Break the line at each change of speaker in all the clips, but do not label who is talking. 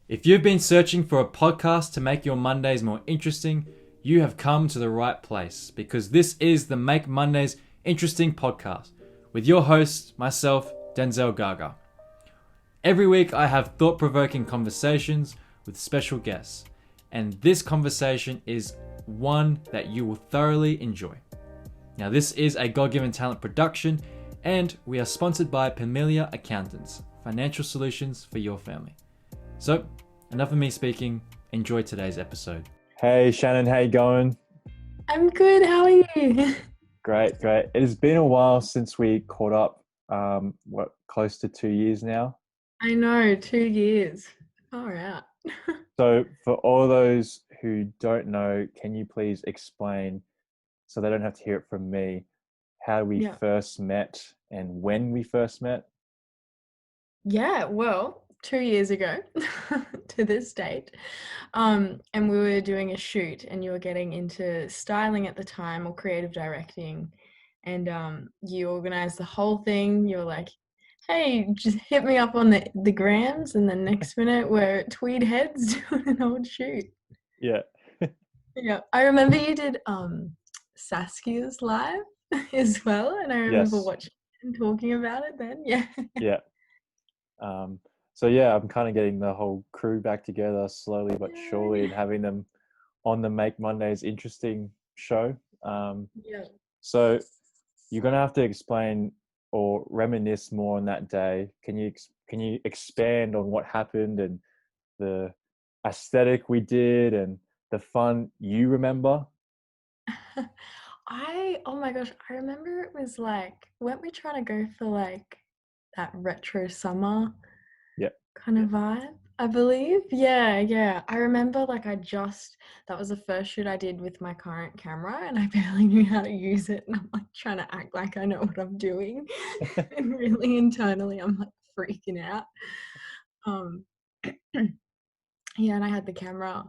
If you've been searching for a podcast to make your Mondays more interesting, you have come to the right place because this is the Make Mondays Interesting podcast with your host, myself, Denzel Gaga. Every week I have thought provoking conversations with special guests, and this conversation is one that you will thoroughly enjoy. Now, this is a God Given Talent production, and we are sponsored by Familiar Accountants, financial solutions for your family. So, enough of me speaking. Enjoy today's episode. Hey Shannon, how you going?
I'm good. How are you?
Great, great. It has been a while since we caught up. Close to 2 years now.
I know, 2 years. Far out.
So, for all those who don't know, can you please explain, so they don't have to hear it from me, how we
Yeah.
first met and when we first met?
Yeah, well, 2 years ago to this date. And we were doing a shoot and you were getting into styling at the time or creative directing. And you organized the whole thing. You were like, hey, just hit me up on the grams, and the next minute we're at Tweed Heads doing an old shoot.
Yeah,
Yeah. I remember you did Saskia's live as well, and I remember
yes,
watching and talking about it then. Yeah.
yeah. So yeah, I'm kind of getting the whole crew back together slowly but surely
Yay.
and having them on the Make Mondays Interesting show. Um,
Yeah.
so you're gonna have to explain or reminisce more on that day. Can you expand on what happened and the aesthetic we did and the fun you remember?
Oh my gosh, I remember it was like, weren't we trying to go for like that retro summer
Yeah,
kind of vibe? I believe. Yeah, yeah. I remember like that was the first shoot I did with my current camera and I barely knew how to use it. And I'm like trying to act like I know what I'm doing. And really internally, I'm like freaking out. Um, yeah, and I had the camera.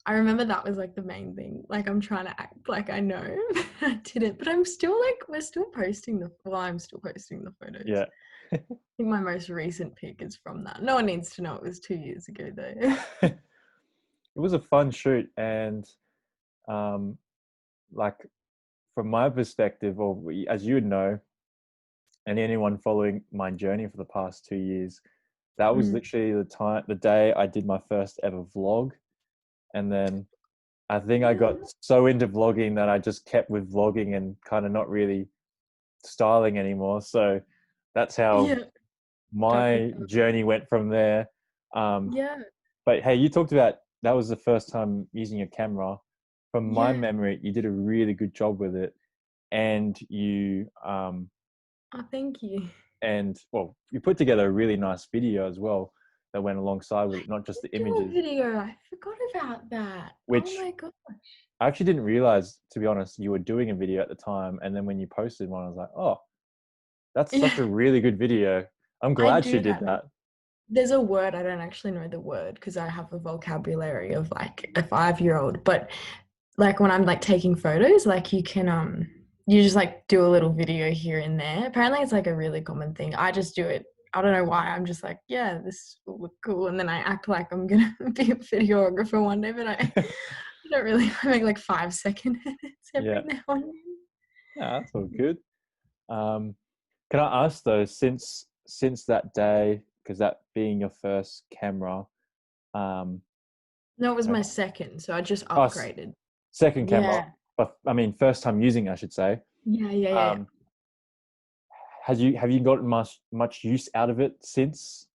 I remember that was like the main thing. Like I'm trying to act like I know. I didn't, but I'm still like I'm still posting the photos.
yeah.
I think my most recent pic is from that. No one needs to know it was 2 years ago though.
It was a fun shoot, and um, like from my perspective, or as you would know, and anyone following my journey for the past 2 years, that was
Mm.
literally the day I did my first ever vlog. And then I think I got
Yeah.
so into vlogging that I just kept with vlogging and kind of not really styling anymore. So that's how
Yeah. Stuck with
my
that.
journey went from there. Um,
Yeah.
but hey, you talked about that was the first time using a camera. From my
Yeah.
memory, you did a really good job with it, and
Oh, thank you.
you put together a really nice video as well that went alongside with it, not just
Did
the
do a
images,
video. I forgot about that. Oh
which
my god.
I actually didn't realize, to be honest, you were doing a video at the time. And then when you posted one, I was like, oh, that's
Yeah.
such a really good video. I'm
I
glad she
do
did
have.
that.
There's a word, I don't actually know the word because I have a vocabulary of like a 5-year-old, but like when I'm like taking photos, like you just like do a little video here and there. Apparently it's like a really common thing. I just do it. I don't know why. I'm just like, yeah, this will look cool. And then I act like I'm gonna be a videographer one day, but I don't really. I make like 5 second edits
Yeah,
every now and then.
yeah, that's all good. Um, can I ask though, since that day, because that being your first camera, um,
No, it was
you
my
know,
second, so I just
oh,
upgraded.
second camera,
Yeah.
but I mean, first time using, I should say.
Yeah, yeah, yeah.
Um, have you gotten much use out of it since?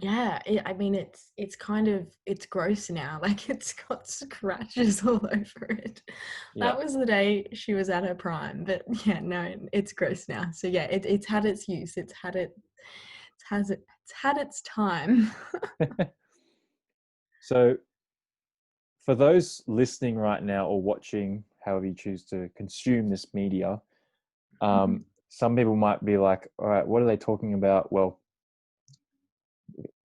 Yeah, I mean it's kind of it's gross now. Like it's got scratches all over it.
Yeah,
That was the day she was at her prime, but yeah, no, it's gross now. So yeah, it's had its use. It's had its time.
so for those listening right now or watching, however you choose to consume this media,
Mhm.
some people might be like, all right, what are they talking about? Well,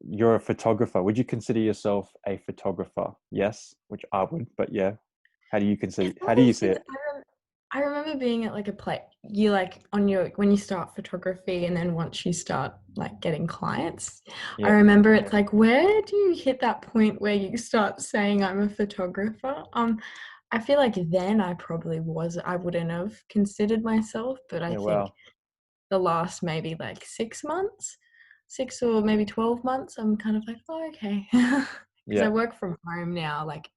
you're a photographer. Would you consider yourself a photographer? Yes, which I would, but yeah. How do you
It's
consider,
one
how
of
do you
those
see
things.
it?
I remember being at like a place you like on your when you start photography and then once you start like getting clients, I
Yeah.
remember it's like where do you hit that point where you start saying I'm a photographer? I feel like then I wouldn't have considered myself, but I
Yeah.
think
Wow.
the last maybe like 6 months, 6 or maybe 12 months, I'm kind of like, oh, okay. Because I
Yeah.
work from home now, like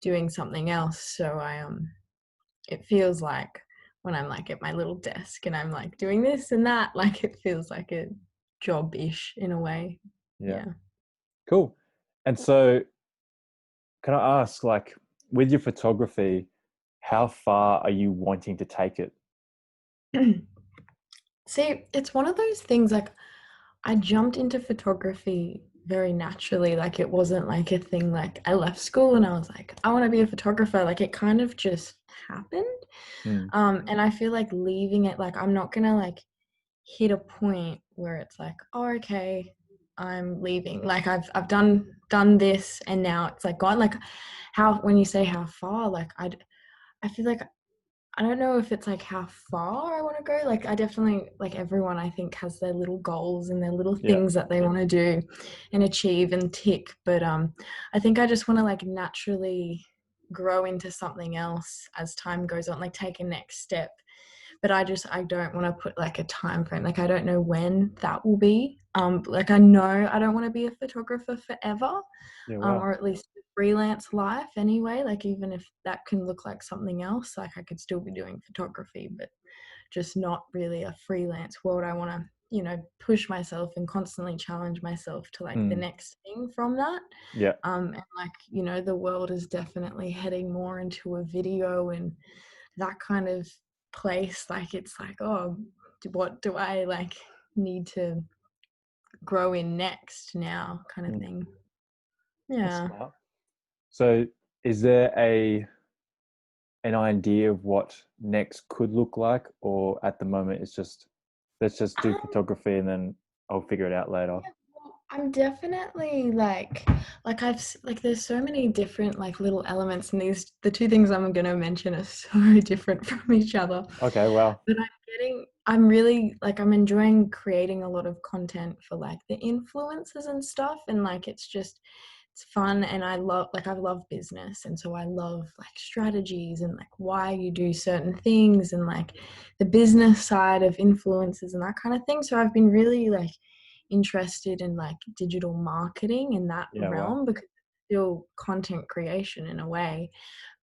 doing something else. So it feels like when I'm like at my little desk and I'm like doing this and that, like it feels like a job-ish in a way.
Yeah.
Yeah.
Cool. And so, can I ask, like, with your photography, how far are you wanting to take it?
See, it's one of those things like I jumped into photography very naturally. Like it wasn't like a thing like I left school and I was like, I want to be a photographer. Like it kind of just happened.
Mm.
And I feel like leaving it, like I'm not gonna like hit a point where it's like, oh, okay, I'm leaving. Like I've done this and now it's like gone. Like how when you say how far, like I feel like I don't know if it's like how far I want to go. Like I definitely like everyone I think has their little goals and their little
Yeah.
things that they want to do and achieve and tick. But I think I just want to like naturally grow into something else as time goes on, like take a next step. But I don't want to put like a time frame. Like I don't know when that will be. Like I know I don't want to be a photographer forever,
Yeah. Wow.
or at least freelance life anyway. Like even if that can look like something else, like I could still be doing photography, but just not really a freelance world. I want to, push myself and constantly challenge myself to like the
Mm.
next thing from that.
Yeah.
And like, the world is definitely heading more into a video and that kind of place. Like it's like, oh, what do I like need to grow in next now kind of
Mm.
thing.
That's
Yeah.
smart. So, is there a an idea of what next could look like, or at the moment it's just let's just do
Um,
photography and then I'll figure it out later?
yeah, well, I'm definitely like like there's so many different like little elements and the two things I'm gonna mention are so different from each other.
Okay. Wow.
But I'm really like I'm enjoying creating a lot of content for like the influencers and stuff and like it's fun and I love business and so I love like strategies and like why you do certain things and like the business side of influencers and that kind of thing. So I've been really like interested in like digital marketing in that
Yeah. Wow.
realm because it's still content creation in a way.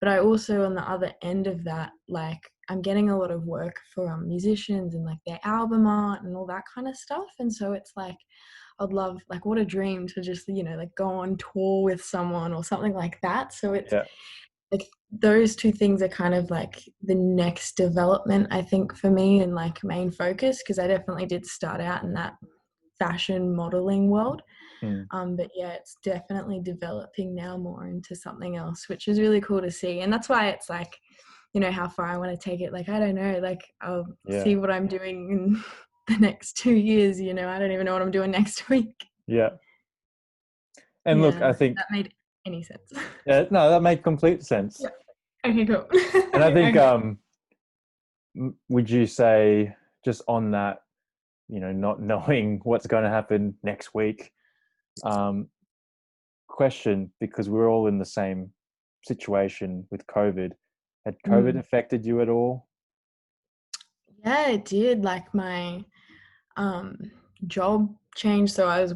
But I also on the other end of that, like I'm getting a lot of work for musicians and like their album art and all that kind of stuff. And so it's like I'd love like what a dream to just like go on tour with someone or something like that. So it's
Yeah.
like those two things are kind of like the next development I think for me and like main focus because I definitely did start out in that fashion modeling world.
Mm.
But yeah, it's definitely developing now more into something else, which is really cool to see. And that's why it's like, how far I want to take it. Like, I don't know, like I'll
Yeah.
see what I'm doing in the next 2 years, I don't even know what I'm doing next week.
Yeah. And look,
Yeah,
I
if
think
that made any sense.
yeah, no, that made complete sense.
Yeah. Okay, cool.
And I think
Okay.
would you say just on that, not knowing what's going to happen next week, um, question because we're all in the same situation with COVID. Had COVID
Mm.
affected you at all?
Yeah, it did. Like my um job changed, so I was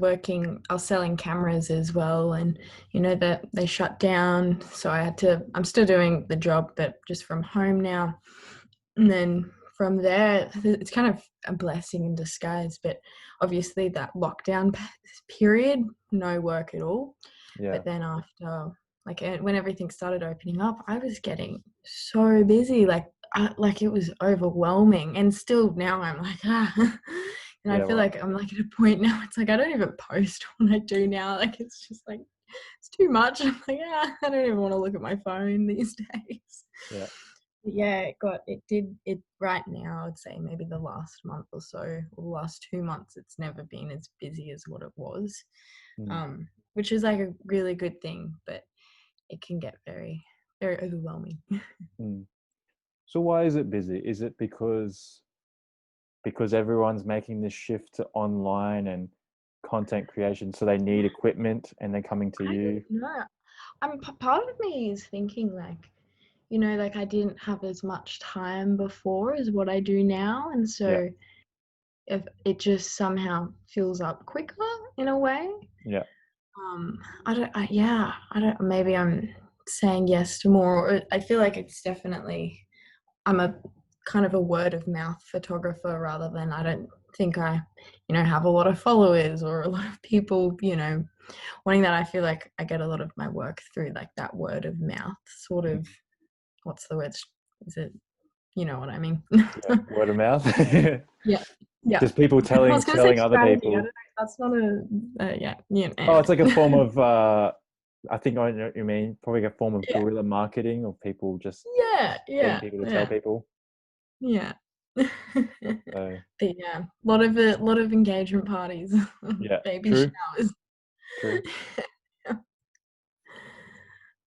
selling cameras as well, and that they shut down, so I'm still doing the job but just from home now. And then from there it's kind of a blessing in disguise, but obviously that lockdown period, no work at all.
Yeah.
But then after, like when everything started opening up, I was getting so busy, like it was overwhelming. And still now I'm like, and I
Yeah.
feel
Well.
like I'm like at a point now, it's like I don't even post when I do now. Like it's just like it's too much. I'm like, I don't even want to look at my phone these days.
Yeah.
But yeah, it right now, I'd say maybe the last month or so, or the last 2 months, it's never been as busy as what it was,
Mm.
which is like a really good thing, but it can get very, very overwhelming.
Mm. So why is it busy? Is it because everyone's making this shift to online and content creation, so they need equipment and they're coming to
I
you?
don't know. Part of me is thinking like, you know, like I didn't have as much time before as what I do now, and
Yeah,
so if it just somehow fills up quicker in a way.
yeah,
I don't, maybe I'm saying yes to more. I feel like it's definitely, I'm a kind of a word of mouth photographer rather than, I don't think I, you know, have a lot of followers or a lot of people, you know, wanting that. I feel like I get a lot of my work through like that word of mouth sort
mm,
of, what's the word? Is it, you know what I mean?
yeah. Word of mouth.
Yeah. Yeah.
Just people
I was going to say
telling other
strategy. I don't know.
people.
That's not a, yeah. Yeah.
Oh, it's
Anyway.
like a form of. I think I know what you mean. Probably a form of
Yeah.
guerrilla marketing, of people just
Yeah.
getting
Yeah.
people to tell
Yeah.
people.
Yeah.
So
But yeah, lot of engagement parties,
yeah,
baby
true,
showers.
true.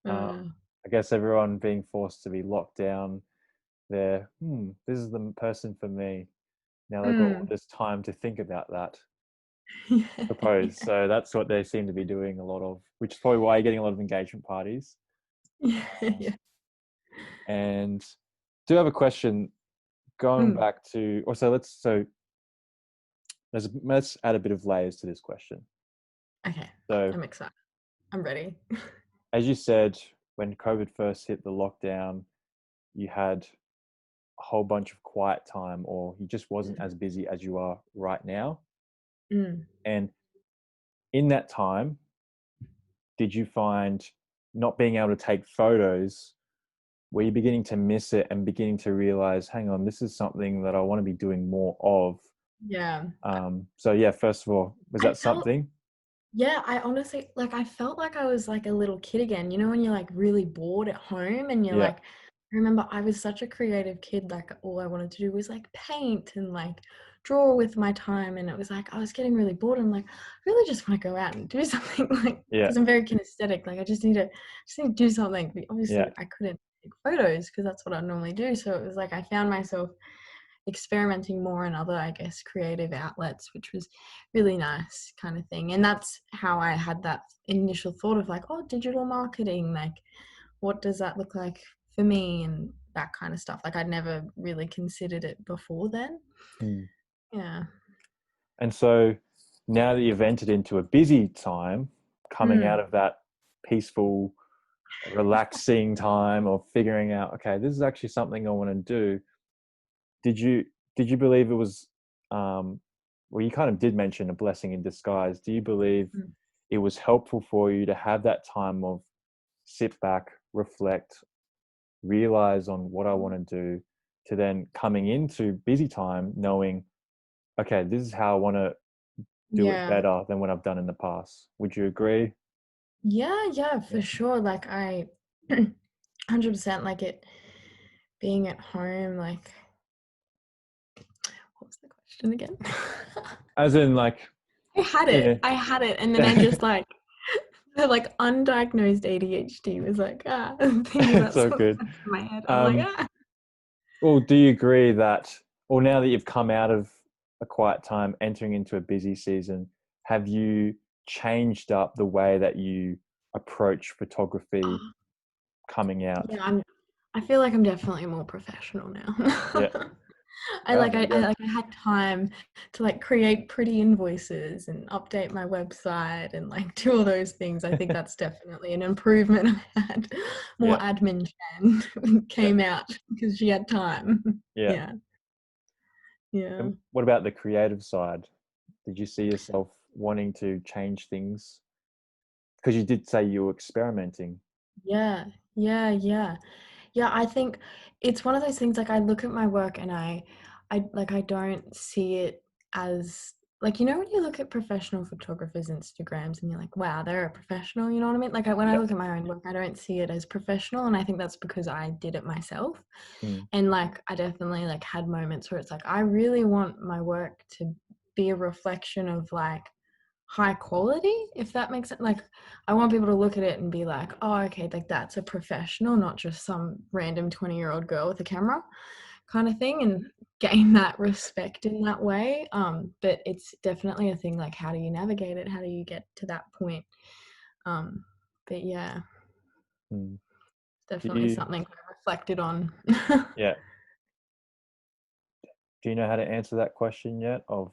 Uh,
I guess everyone being forced to be locked down. There, this is the person for me. Now they've got all
mm.
this time to think about that.
Yeah,
Suppose
yeah,
so. That's what they seem to be doing a lot of, which is probably why you're getting a lot of engagement parties.
yeah,
Um,
yeah.
and do have a question going
Mm.
back to, or let's add a bit of layers to this question.
Okay,
So,
I'm excited. I'm ready.
as you said, when COVID first hit the lockdown, you had a whole bunch of quiet time, or you just wasn't
Mm.
as busy as you are right now.
Mm.
And in that time, did you find not being able to take photos, were you beginning to miss it and beginning to realize, hang on, this is something that I want to be doing more of?
Yeah,
So yeah, first of all, was
I
that
felt
something?
Yeah, I honestly like I felt like I was like a little kid again. You know when you're like really bored at home and you're
Yeah,
like, I remember I was such a creative kid, like all I wanted to do was like paint and like draw with my time, and it was like I was getting really bored and I'm like I really just want to go out and do something like
yeah,
because I'm very kinesthetic. Like I just need to do something. But
yeah.
obviously I couldn't take photos because that's what I normally do. So it was like I found myself experimenting more in other, I guess, creative outlets, which was really nice kind of thing. And that's how I had that initial thought of like, oh, digital marketing, like, what does that look like for me and that kind of stuff. Like, I'd never really considered it before then.
Hmm.
Yeah.
And so now that you've entered into a busy time, coming out
Mm.
of that peaceful, relaxing time of figuring out, okay, this is actually something I want to do. Did you did you believe it was well, you kind of did mention a blessing in disguise. Do you believe
Mm.
it was helpful for you to have that time of sit back, reflect, realize on what I want to do, to then coming into busy time knowing, okay, this is how I want to do it
Yeah.
better than what I've done in the past. Would you agree?
Yeah, yeah,
Yeah.
for sure. Like I 100% like it being at home, like what was the question again?
As in, like, yeah,
I had it, and then I just like undiagnosed ADHD was like, thinking about
so
something
good.
in my head. I'm like,
Um, well, do you agree that, or now that you've come out of a quiet time, entering into a busy season, have you changed up the way that you approach photography
oh,
coming out?
yeah, I feel like I'm definitely more professional
Yeah.
now.
Oh, there you go.
I had time to like create pretty invoices and update my website and like do all those things. I think that's definitely an improvement I had. More
Yeah.
admin Shan
Yeah.
came out because she had time.
Yeah.
Yeah. Yeah.
And what about the creative side? Did you see yourself wanting to change things? Because you did say you were experimenting.
Yeah. Yeah. Yeah. Yeah, I think it's one of those things like I look at my work and I don't see it as like you know when you look at professional photographers' Instagrams and you're like, wow, they're a professional, you know what I mean? Like when I
Yeah.
look at my own work, I don't see it as professional, and I think that's because I did it myself.
Mm.
And like I definitely like had moments where it's like I really want my work to be a reflection of like high quality, if that makes sense. Like, I want people to look at it and be like, oh, okay, like that's a professional, not just some random 20-year-old girl with a camera kind of thing, and gain that respect in that way. But it's definitely a thing, like, how do you navigate it? How do you get to that point? Um, but yeah,
Mm. Do
definitely
you,
something I reflected on.
yeah, do you know how to answer that question yet? Of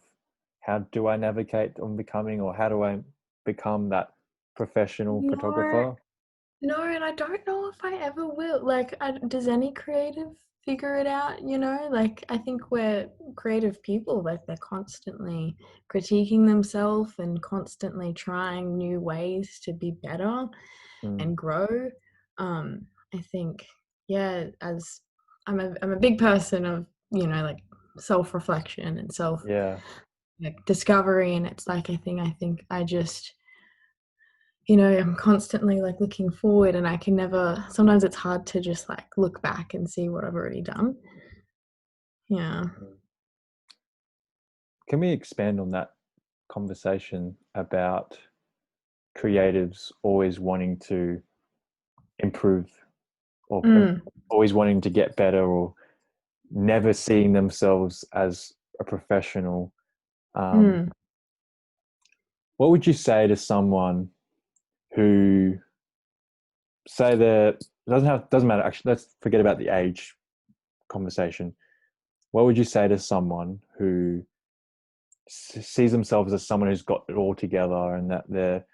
how do I navigate on becoming, or how do I become that professional
No,
photographer?
no, and I don't know if I ever will. Like, does any creative figure it out? You know, like, I think we're creative people. Like, they're constantly critiquing themselves and constantly trying new ways to be better
Mm.
and grow. I think, yeah, as I'm a big person of, like, self-reflection and self,
Yeah.
like, discovery, and it's like, I think I just, I'm constantly like looking forward, and I can never, sometimes it's hard to just like look back and see what I've already done. Yeah.
Mm. Can we expand on that conversation about creatives always wanting to improve, or
Mm,
always wanting to get better, or never seeing themselves as a professional? Um,
mm,
what would you say to someone who, say, they're, doesn't matter, actually, let's forget about the age conversation. What would you say to someone who sees themselves as someone who's got it all together, and that they're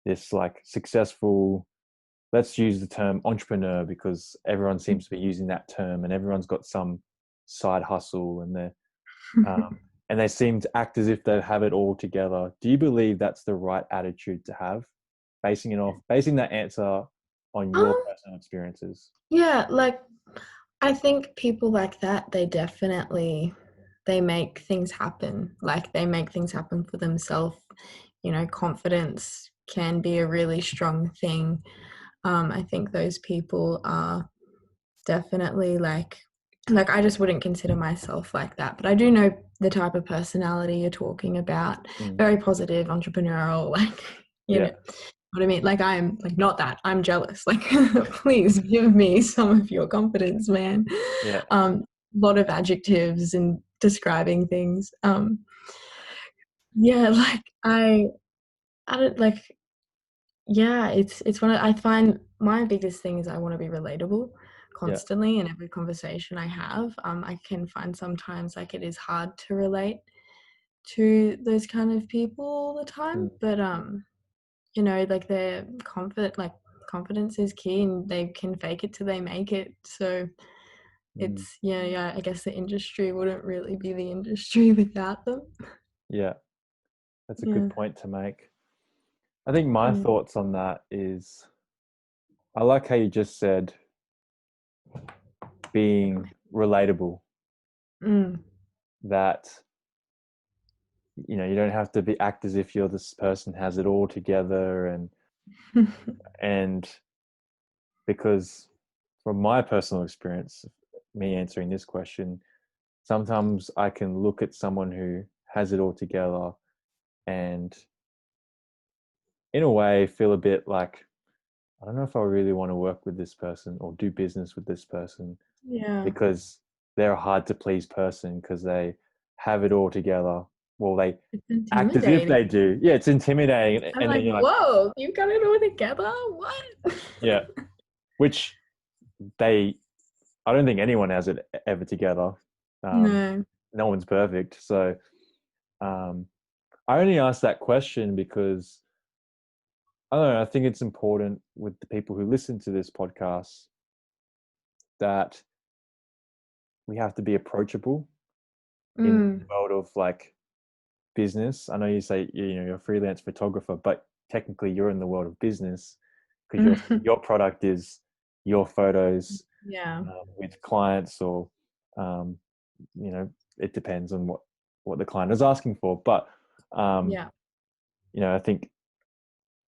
this like successful, let's use the term entrepreneur, because everyone seems to be using that term, and everyone's got some side hustle, and they seem to act as if they have it all together. Do you believe that's the right attitude to have, basing that answer on your
um,
personal experiences?
yeah, like, I think people like that, they make things happen. Like, they make things happen for themselves. Confidence can be a really strong thing. I think those people are definitely like I just wouldn't consider myself like that, but I do know the type of personality you're talking about.
Mm.
Very positive, entrepreneurial, like,
Yeah.
what I mean. Like, I'm like not that. I'm jealous. Like, please give me some of your confidence, man.
Yeah.
Lot of adjectives and describing things. Yeah, like, I don't like. Yeah, it's one of, I find my biggest thing is I want to be relatable
Yeah.
constantly in every conversation I have. I can find sometimes like it is hard to relate to those kind of people all the time,
Mm.
but like, they're confident, like, confidence is key, and they can fake it till they make it. So
Mm.
it's, yeah, yeah, I guess the industry wouldn't really be the industry without them.
Yeah. That's a good
Yeah.
point to make. I think my
Mm.
thoughts on that is, I like how you just said being relatable,
Mm.
that you don't have to be act as if you're this person has it all together, and because from my personal experience, me answering this question, sometimes I can look at someone who has it all together and in a way feel a bit like, I don't know if I really want to work with this person or do business with this person,
Yeah.
because they're a hard to please person, because they have it all together. Well, they
It's
act as if
intimidating.
they do. Yeah, it's intimidating.
I'm
And then
like,
you're like,
whoa, you've got it all together? What?
yeah, which they, I don't think anyone has it ever together. Um,
No.
no one's perfect. So um, I only asked that question because I don't know. I think it's important with the people who listen to this podcast that we have to be approachable in the
Mm.
world of like business. I know you say you're a freelance photographer, but technically you're in the world of business, because your product is your photos
Yeah.
with clients, or um, it depends on what the client is asking for. But um,
Yeah.
I think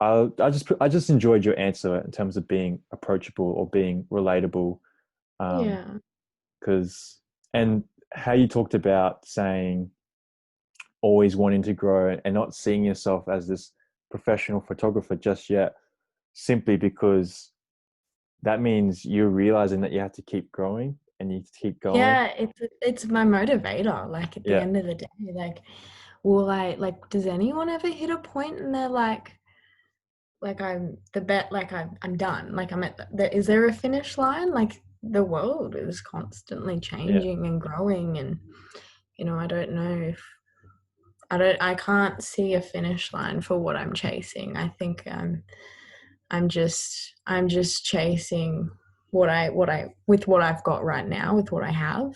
I just enjoyed your answer in terms of being approachable or being relatable,
Yeah.
because and how you talked about saying always wanting to grow and not seeing yourself as this professional photographer just yet, simply because that means you're realizing that you have to keep growing and you keep going.
Yeah, it's my motivator. Like at the
Yeah,
end of the day, like, will I like? Does anyone ever hit a point and they're like I'm the bet, like I'm done. Like I'm at is there a finish line? Like the world is constantly
yeah,
changing and growing, and I don't know if I can't see a finish line for what I'm chasing. I think I'm just chasing what I with what I've got right now, with what I have.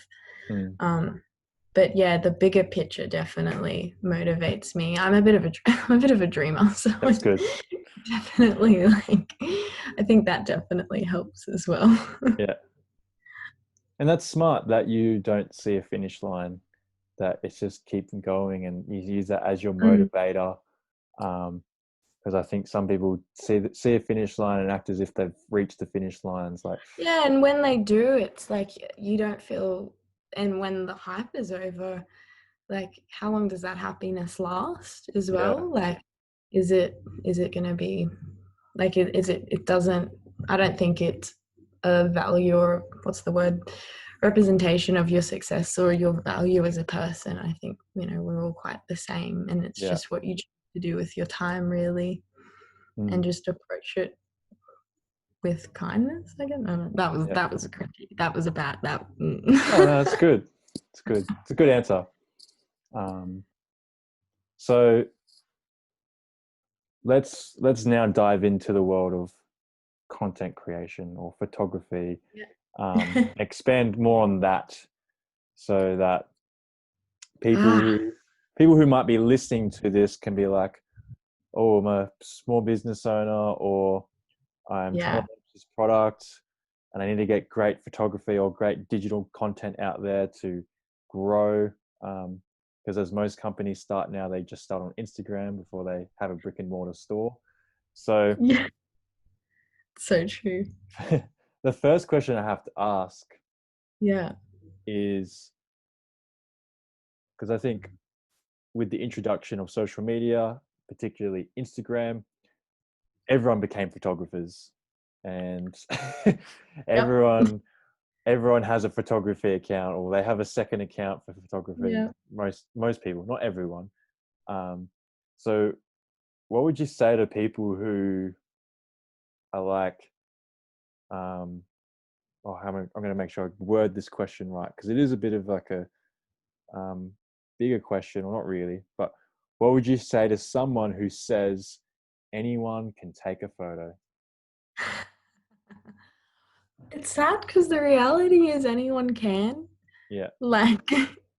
mm,
Um, but yeah, the bigger picture definitely motivates me. I'm a bit of a I'm a bit of a dreamer, so
that's
it
good.
definitely like I think that definitely helps as well.
Yeah, and that's smart that you don't see a finish line, that it's just keeping going and you use that as your
Mm.
motivator. Because I think some people see a finish line and act as if they've reached the finish line. It's like,
Yeah, and when they do, it's like you don't feel, and when the hype is over, like how long does that happiness last as
yeah,
well? Like, is it gonna be like it doesn't, I don't think it's a value, or what's the word, representation of your success or your value as a person. I think we're all quite the same, and it's
yeah,
just what you choose to do with your time, really, and
mm,
just approach it with kindness. I guess. No,
yeah.
that was a cringy. That was about that.
Oh no, that's good. It's good. It's a good answer. Um, so let's now dive into the world of content creation or photography.
Yeah.
Expand more on that, so that people
Ah,
who people who might be listening to this can be like, oh, I'm a small business owner, or I'm trying to
yeah,
launch this product and I need to get great photography or great digital content out there to grow. Because as most companies start now, they just start on Instagram before they have a brick and mortar store. So
yeah. So true.
the first question I have to ask
Yeah.
is, because I think with the introduction of social media, particularly Instagram, everyone became photographers, and
Yep.
everyone everyone has a photography account, or they have a second account for photography.
Yeah.
Most people, not everyone. Um, so, what would you say to people who are like, um, oh, I'm going to make sure I word this question right, because it is a bit of like a um, bigger question, or not really, but what would you say to someone who says anyone can take a photo?
It's sad because the reality is anyone can.
Yeah,
Like,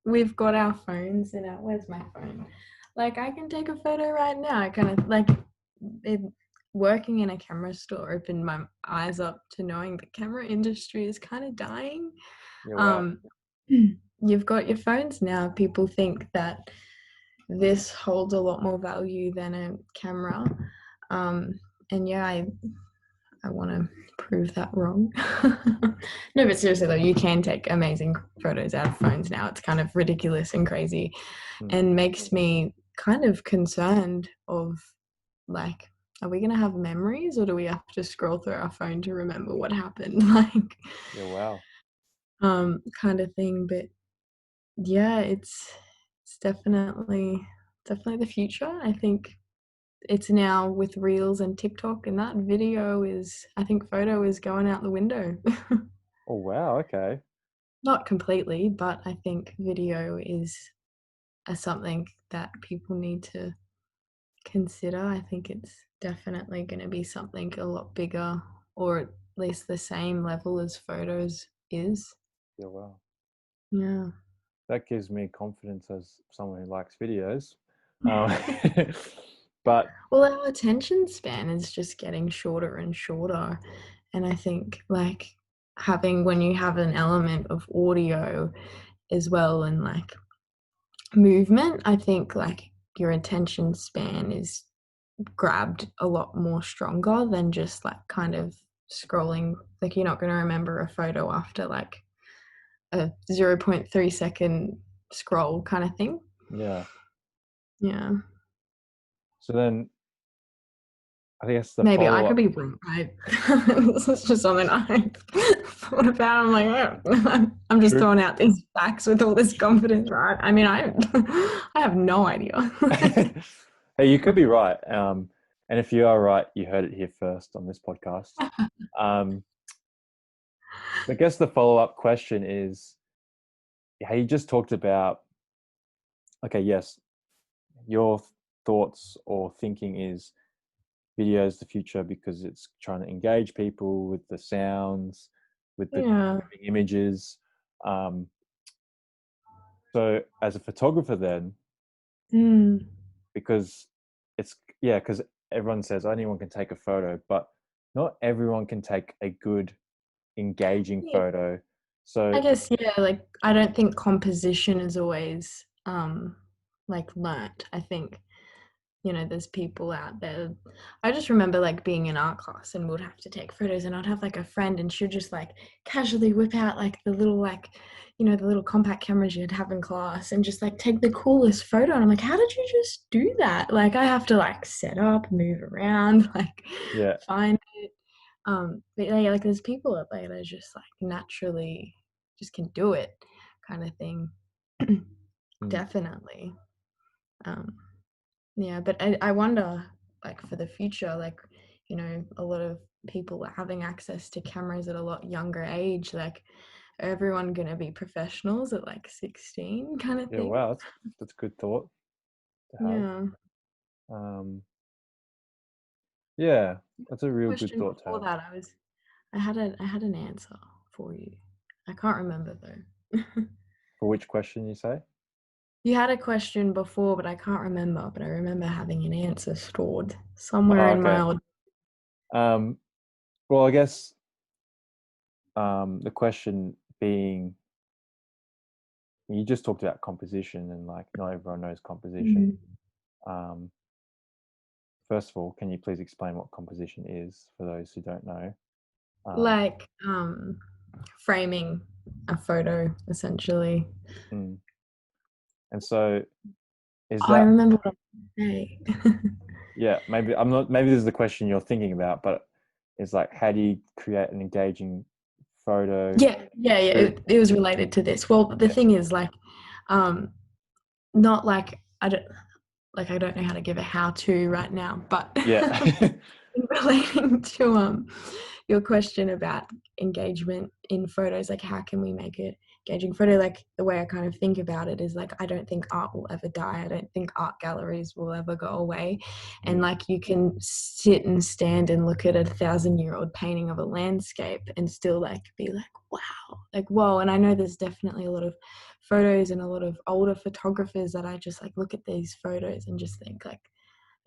we've got our phones and where's my phone? Like, I can take a photo right now. I kind of like it, working in a camera store opened my eyes up to knowing the camera industry is kind of dying.
yeah, wow,
Um, you've got your phones now. People think that this holds a lot more value than a camera. Um, and yeah, I want to prove that wrong. No, but seriously though, you can take amazing photos out of phones now. It's kind of ridiculous and crazy,
mm,
and makes me kind of concerned of like, are we going to have memories, or do we have to scroll through our phone to remember what happened? Like,
yeah, wow,
kind of thing. But yeah, it's definitely the future. I think it's now with reels and TikTok, and that video is, I think photo is going out the window.
oh wow, okay,
Not completely, but I think video is something that people need to consider. I think it's definitely going to be something a lot bigger, or at least the same level as photos is.
yeah, wow.
Yeah.
That gives me confidence as someone who likes videos. Um, but
Well, our attention span is just getting shorter and shorter. And I think like when you have an element of audio as well, and like movement, I think like your attention span is grabbed a lot more stronger than just like kind of scrolling. Like you're not going to remember a photo after like a 0.3 second scroll kind of thing.
yeah,
Yeah.
So then I guess the
Maybe I could
follow-up.
be wrong. This is just something I thought about. I'm like, oh, I'm just
True.
throwing out these facts with all this confidence, right? I mean, I have no idea.
Hey, you could be right. And if you are right, you heard it here first on this podcast. Um, I guess the follow-up question is, how you just talked about, okay, yes, your thoughts or thinking is video is the future because it's trying to engage people with the sounds, with the
Yeah.
moving images. Um, so as a photographer then,
Mm.
because it's, yeah, because everyone says anyone can take a photo, but not everyone can take a good, engaging
Yeah.
photo.
I
So
guess, yeah, like I don't think composition is always like learnt. I think, there's people out there. I just remember like being in art class and we'd have to take photos and I'd have like a friend and she'd just like casually whip out like the little like, the little compact cameras you'd have in class and just like take the coolest photo. And I'm like, how did you just do that? Like I have to like set up, move around, like
yeah,
find it. But yeah, like there's people out there that just like naturally just can do it kind of thing.
mm,
Definitely. Um, yeah, but I wonder, like for the future, like, a lot of people are having access to cameras at a lot younger age. Like, are everyone gonna be professionals at like 16 kind of
yeah,
thing?
wow, that's a good thought to have.
Yeah.
Um, yeah, that's a real good
Question
thought to
before
have.
that, I had an answer for you. I can't remember though.
For which question you say?
You had a question before, but I can't remember. But I remember having an answer stored
Oh,
somewhere in my
okay.
old.
Um, well, I guess the question being, you just talked about composition and like not everyone knows composition.
Mm.
Um, First of all, can you please explain what composition is for those who don't know? Um,
Like framing a photo essentially.
mm. And so is
I
that,
remember what I was say.
yeah, maybe I'm not, maybe this is the question you're thinking about, but it's like, how do you create an engaging photo
Yeah.
through,
It was related to this. Well, the
yeah,
thing is, like, um, not like I don't know how to give a how to right now, but
yeah,
in relating to your question about engagement in photos, like how can we make it engaging photo, like the way I kind of think about it is like I don't think art will ever die. I don't think art galleries will ever go away. And
mm,
like you can sit and stand and look at 1,000-year-old painting of a landscape and still like be like, wow, like whoa. And I know there's definitely a lot of photos and a lot of older photographers that I just like look at these photos and just think like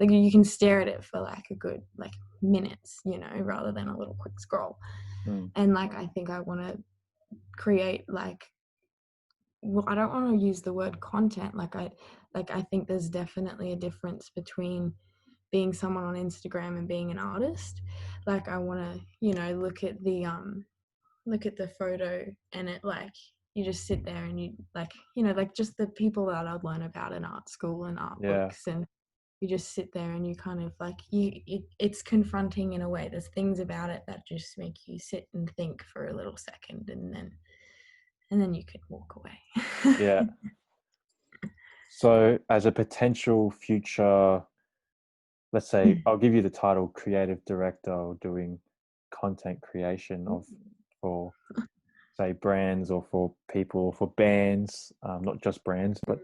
you can stare at it for like a good like minutes, rather than a little quick scroll.
mm,
And like I think I want to create like, well, I don't want to use the word content. Like I think there's definitely a difference between being someone on Instagram and being an artist. Like I want to, look at the photo and it like you just sit there and you like, like just the people that I'd learn about in art school and art
yeah,
books, and you just sit there and you kind of like it's confronting in a way. There's things about it that just make you sit and think for a little second, and then you can walk away.
yeah. So as a potential future, let's say I'll give you the title creative director or doing content creation of, for say brands or for people or for bands, not just brands, but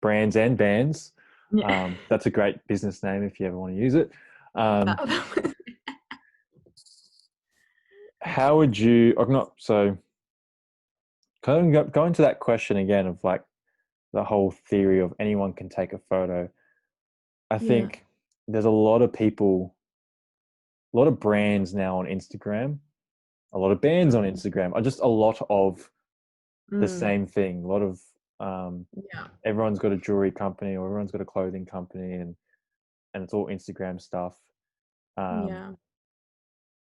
brands and bands.
Yeah.
That's a great business name if you ever want to use it. Um,
That
how would you, or not, so kind of going to that question again of like the whole theory of anyone can take a photo. I
yeah.
think there's a lot of people, a lot of brands now on Instagram, a lot of bands on Instagram, are just a lot of the
Mm,
same thing. A lot of
yeah.
everyone's got a jewelry company or everyone's got a clothing company, and it's all Instagram stuff. Um,
Yeah.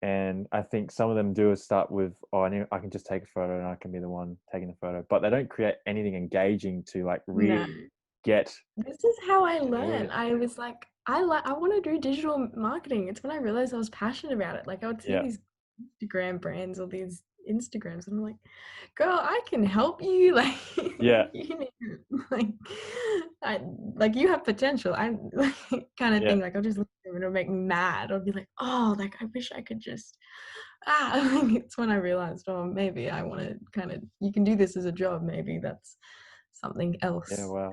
and I think some of them do start with, oh, I can just take a photo and I can be the one taking the photo, but they don't create anything engaging to like
No.
really get
This is how I
to do
learned.
it.
I was like, I want to do digital marketing. It's when I realized I was passionate about it. Like I would see
Yeah,
these Instagram brands or these Instagrams, and I'm like, girl, I can help you. Like,
yeah,
you need, like, I like you have potential. I like kind of
yeah,
thing. Like I'll just look at them and it'll make me mad. I'll be like, oh, like I wish I could just like, it's when I realized, oh, maybe I want to kind of you can do this as a job. Maybe that's something
yeah.
else.
Wow.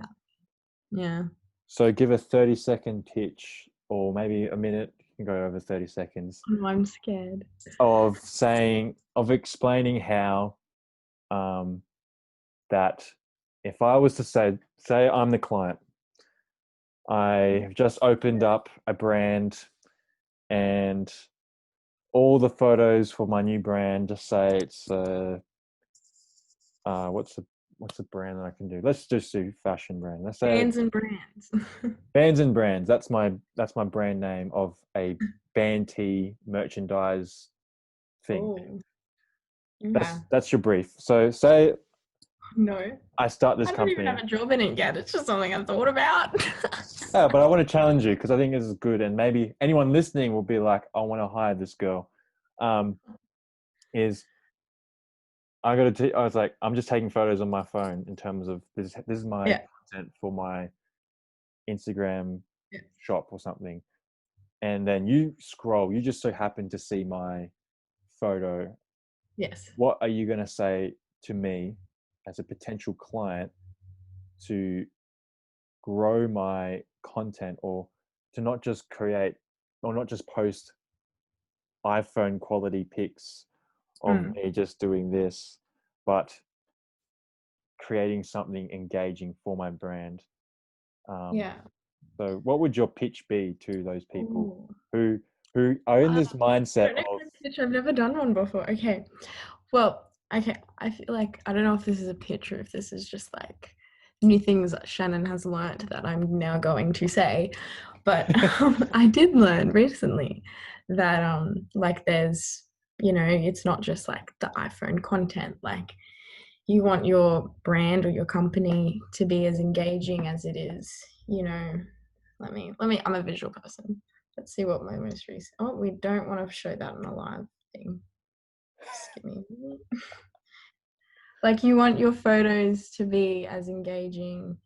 Yeah.
So give a 30-second pitch, or maybe a minute. You can go over 30 seconds
Oh, I'm scared.
of explaining how um, that if I was to say I'm the client, I have just opened up a brand, and all the photos for my new brand just say it's what's the brand that I can do? Let's just do fashion brand. Let's say
Bands and brands.
Bands and Brands. That's my brand name of a band tee merchandise thing.
Oh, yeah.
That's your brief. So say
No.
I start this
I don't even have
company.
a job in it yet. It's just something I've thought about.
Yeah, but I want to challenge you because I think this is good, and maybe anyone listening will be like, I want to hire this girl. Um, is I was like, I'm just taking photos on my phone in terms of this. This is my
Yeah.
content for my Instagram
Yeah.
shop or something. And then you scroll, you just so happen to see my photo.
Yes.
What are you going to say to me as a potential client to grow my content, or to not just create or not just post iPhone quality pics of
Mm.
me just doing this, but creating something engaging for my brand? Um,
Yeah.
so what would your pitch be to those people
Ooh.
who who are in
I
this mindset
don't know
of
this pitch. I've never done one before. Okay. Well, okay. I feel like I don't know if this is a pitch or if this is just like new things that Shannon has learned that I'm now going to say. But I did learn recently that like there's it's not just like the iPhone content. Like you want your brand or your company to be as engaging as it is, you know. Let me I'm a visual person. Let's see what my most recent oh, we don't want to show that on a live thing. Just give me a minute. Like you want your photos to be as engaging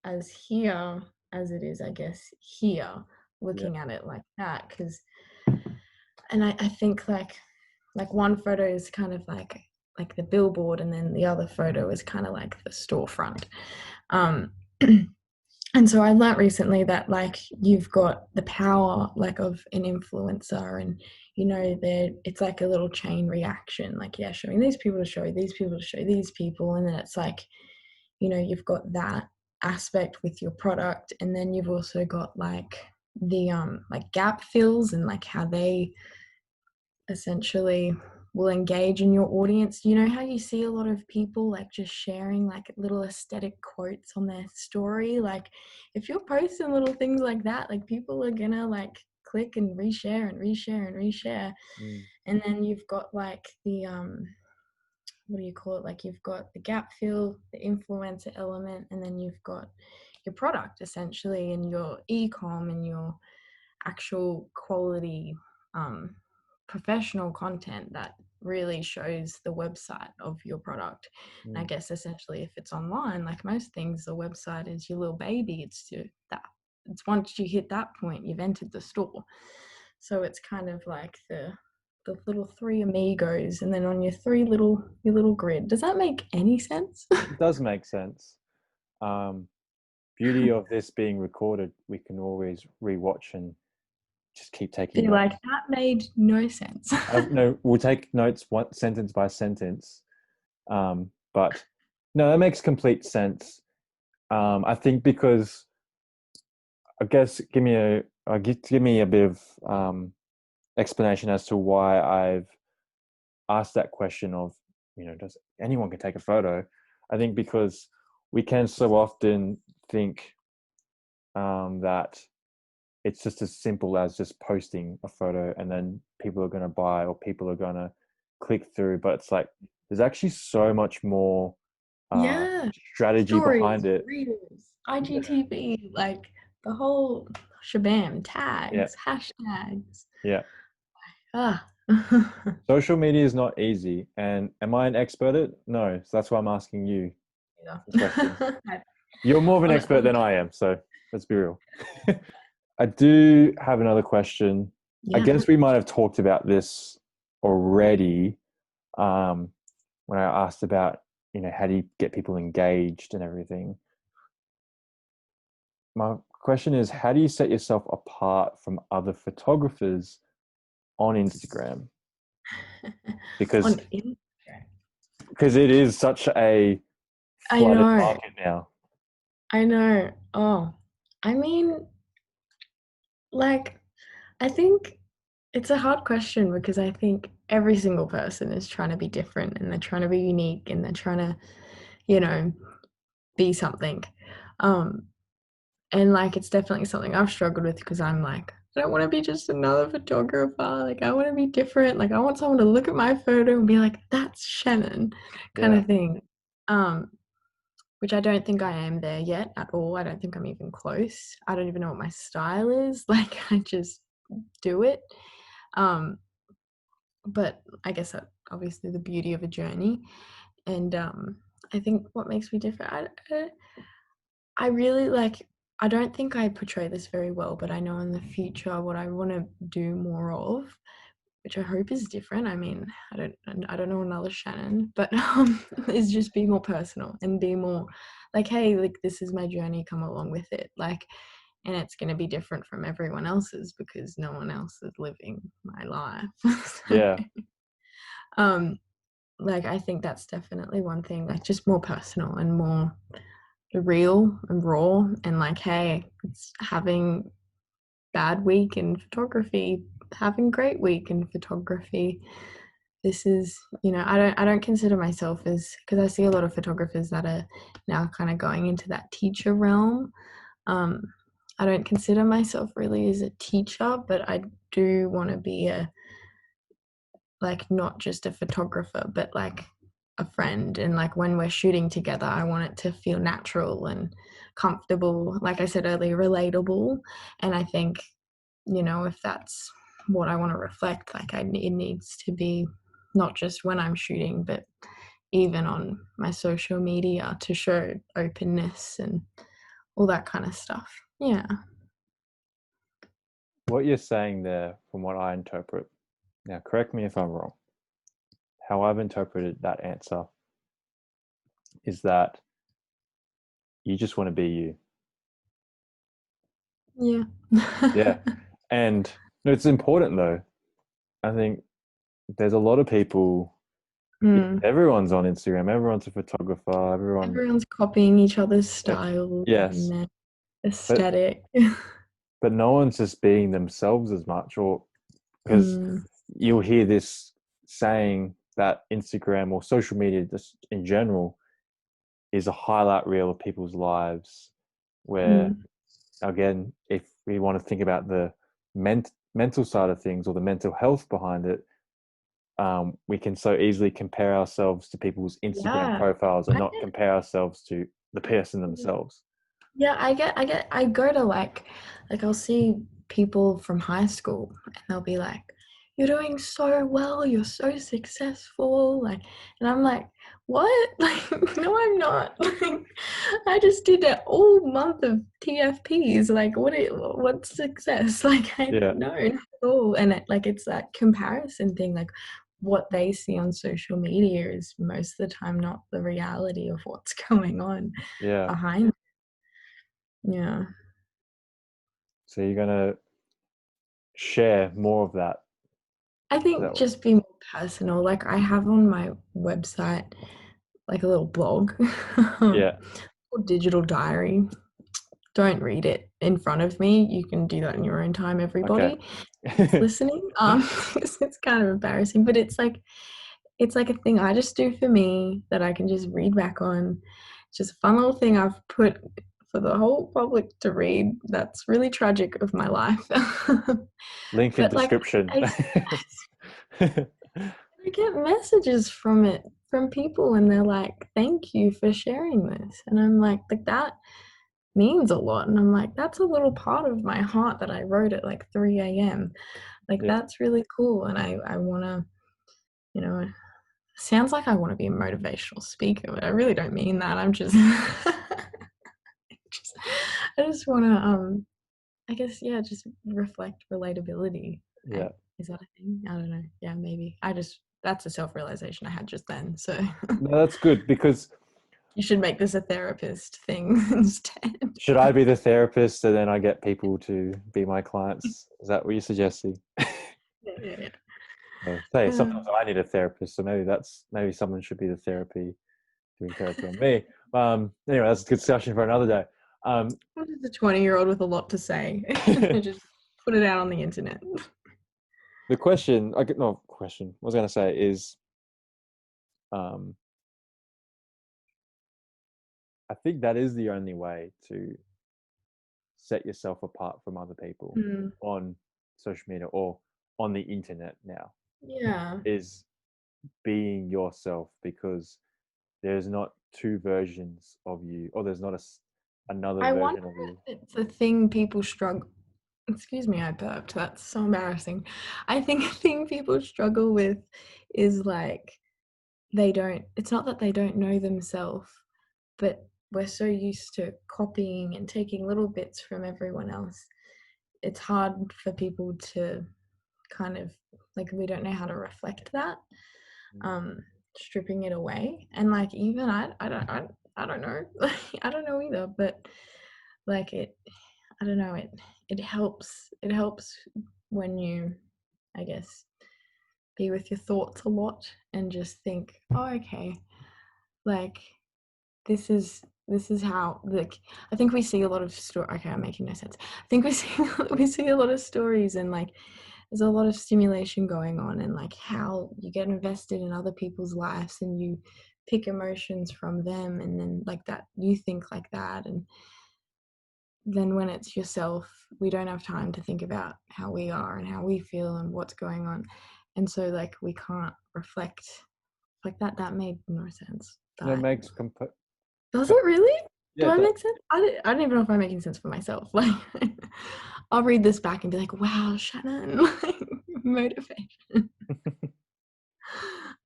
as here as it is, I guess, here,
yeah,
looking at it like that. Because and I think like one photo is kind of like the billboard, and then the other photo is kind of like the storefront. Um, and so I learnt recently that like you've got the power like of an influencer, and it's like a little chain reaction. Like yeah, showing these people to show these people to show these people, and then it's like you've got that aspect with your product, and then you've also got like the like gap fills and like how they essentially will engage in your audience. You know how you see a lot of people like just sharing like little aesthetic quotes on their story? Like if you're posting little things like that, like people are gonna like click and reshare and reshare and reshare.
mm,
And then you've got like the what do you call it? Like you've got the gap fill, the influencer element, and then you've got your product essentially, and your e-com and your actual quality um, professional content that really shows the website of your product. And I
mm.
guess essentially if it's online, like most things, the website is your little baby. It's once you hit that point, you've entered the store. So it's kind of like the little three amigos, and then on your little grid. Does that make any sense?
It does make sense. Um, Beauty of this being recorded, we can always rewatch and just keep taking
Be like,
notes.
that made no sense.
No, we'll take notes one sentence by sentence. But no, that makes complete sense. I think because I guess give me a bit of explanation as to why I've asked that question of, does anyone can take a photo? I think because we can so often think that it's just as simple as just posting a photo and then people are going to buy or people are going to click through. But it's like there's actually so much more uh,
Yeah.
strategy
Stories,
behind it.
reels. IGTV, like the whole shabam,
Yeah,
tags, hashtags.
yeah.
Ah.
Social media is not easy. And am I an expert at it? No. So that's why I'm asking you
Yeah.
some questions. You're more of an expert
On,
than I am, so let's be real. I do have another question. I
yeah.
guess we might have talked about this already, um, when I asked about, how do you get people engaged and everything. My question is, how do you set yourself apart from other photographers on Instagram?
On
Because
Instagram.
it is such a
I
flooded
know.
market now.
I know. Oh, I mean, like, I think it's a hard question because I think every single person is trying to be different and they're trying to be unique and they're trying to, you know, be something. Um, and like it's definitely something I've struggled with because I'm like, I don't want to be just another photographer. Like I want to be different. Like I want someone to look at my photo and be like, that's Shannon, kind
Yeah,
of thing. Um, which I don't think I am there yet at all. I don't think I'm even close. I don't even know what my style is. Like I just do it. Um, but I guess that obviously the beauty of a journey. And I think what makes me different, I really like. I don't think I portray this very well, but I know in the future what I want to do more of, which I hope is different. I mean, I don't know another Shannon, but is just be more personal and be more like, hey, like this is my journey, come along with it. Like, and it's going to be different from everyone else's because no one else is living my life. So,
yeah,
um, like I think that's definitely one thing, like just more personal and more real and raw and like, hey, it's having bad week in photography, having great week in photography. This is, I don't consider myself as because I see a lot of photographers that are now kind of going into that teacher realm. Um, I don't consider myself really as a teacher, but I do want to be a like not just a photographer, but like a friend. And like when we're shooting together, I want it to feel natural and comfortable. Like I said earlier, relatable. And I think, if that's what I want to reflect, like it needs to be not just when I'm shooting, but even on my social media to show openness and all that kind of stuff. Yeah.
what you're saying there, from what I interpret, now correct me if I'm wrong, how I've interpreted that answer is that you just want to be you.
Yeah.
Yeah. And it's important though. I think there's a lot of people,
Mm.
everyone's on Instagram, everyone's a photographer, everyone,
Everyone's copying each other's style and
yes,
their
but
aesthetic.
no one's just being themselves as much, or because
Mm,
you'll hear this saying that Instagram or social media just in general is a highlight reel of people's lives, where
mm.
again, if we want to think about the mental side of things or the mental health behind it, we can so easily compare ourselves to people's Instagram
Yeah.
profiles and
I
not compare ourselves to the person
get,
themselves.
yeah, I go to like I'll see people from high school and they'll be like, "You're doing so well, you're so successful," like, and I'm like, "What?" Like, no, I'm not. Like, I just did an all month of TFPs. Like, what's success? Like, I
Yeah,
don't know not at all. And it's that comparison thing, like. What they see on social media is most of the time not the reality of what's going on
yeah.
behind. Yeah.
So you're gonna share more of that.
I
Is
think
that what?
just be more personal. Like I have on my website like a little blog called
Yeah.
Digital Diary. Don't read it in front of me. You can do that in your own time,
Okay.
everybody that's listening. 'Cause it's kind of embarrassing, but it's like a thing I just do for me that I can just read back on. It's just a fun little thing I've put for the whole public to read. That's really tragic of my life.
Link in
But like
description.
I I get messages from it from people and they're like, "Thank you for sharing this." And I'm like that means a lot. And I'm like, that's a little part of my heart that I wrote at like 3 a.m. Like,
Yeah.
that's really cool. And I want to, you know, sounds like I want to be a motivational speaker, but I really don't mean that. I'm just, I just want to, I guess, yeah, just reflect relatability.
Yeah.
Is that a thing? I don't know. Yeah, maybe. That's a self-realization I had just then. So
No, that's good because
you should make this a therapist thing instead.
should I be the therapist so then I get people to be my clients? Is that what you're suggesting?
Yeah.
Say sometimes I need a therapist, so maybe someone should be the doing therapy on me. Anyway, that's a good discussion for another day.
I'm just a 20-year-old with a lot to say. I just put it out on the internet.
The question, no question. What I was going to say is, um, I think that is the only way to set yourself apart from other people
Mm.
on social media or on the internet now,
Yeah.
is being yourself, because there's not two versions of you, or there's not another
I wonder
version of you.
if it's a thing people struggle. Excuse me, I burped. That's so embarrassing. I think a thing people struggle with is like it's not that they don't know themselves, but we're so used to copying and taking little bits from everyone else. It's hard for people to kind of like, we don't know how to reflect that, um, stripping it away. And like, even I don't know. I don't know either, but like I don't know, it helps when you, I guess, be with your thoughts a lot and just think, oh, okay, like this is how, like, I think we see a lot of okay, I'm making no sense. I think we see a lot of stories, and like there's a lot of stimulation going on, and like how you get invested in other people's lives and you pick emotions from them, and then like that you think like that, and then when it's yourself, we don't have time to think about how we are and how we feel and what's going on. And so like we can't reflect like that. That made no sense.
It
But
makes
does it really?
yeah,
Do I make sense? I don't even know if I'm making sense for myself. Like I'll read this back and be like, wow, Shannon, like motivation. I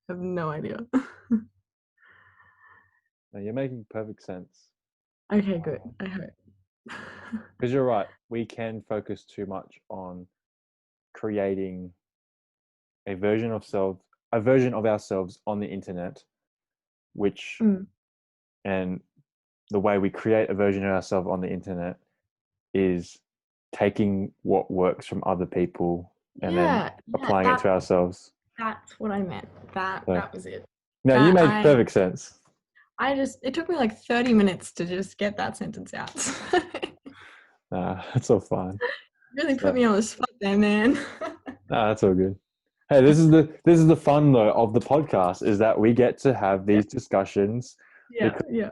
have no idea.
no, you're making perfect sense.
Okay, good. I hope.
Because you're right, we can focus too much on creating a version of ourselves on the internet, which
Mm.
and the way we create a version of ourselves on the internet is taking what works from other people and then
Yeah,
applying it to ourselves.
that's what I meant. That
So,
that was it.
no, you
That
made perfect sense.
it took me like 30 minutes to just get that sentence out.
Nah, it's all fine.
Really put
So,
me on the spot there, man.
nah, that's all good. Hey, this is the fun though of the podcast, is that we get to have
Yeah,
these discussions,
yeah,
because
yeah.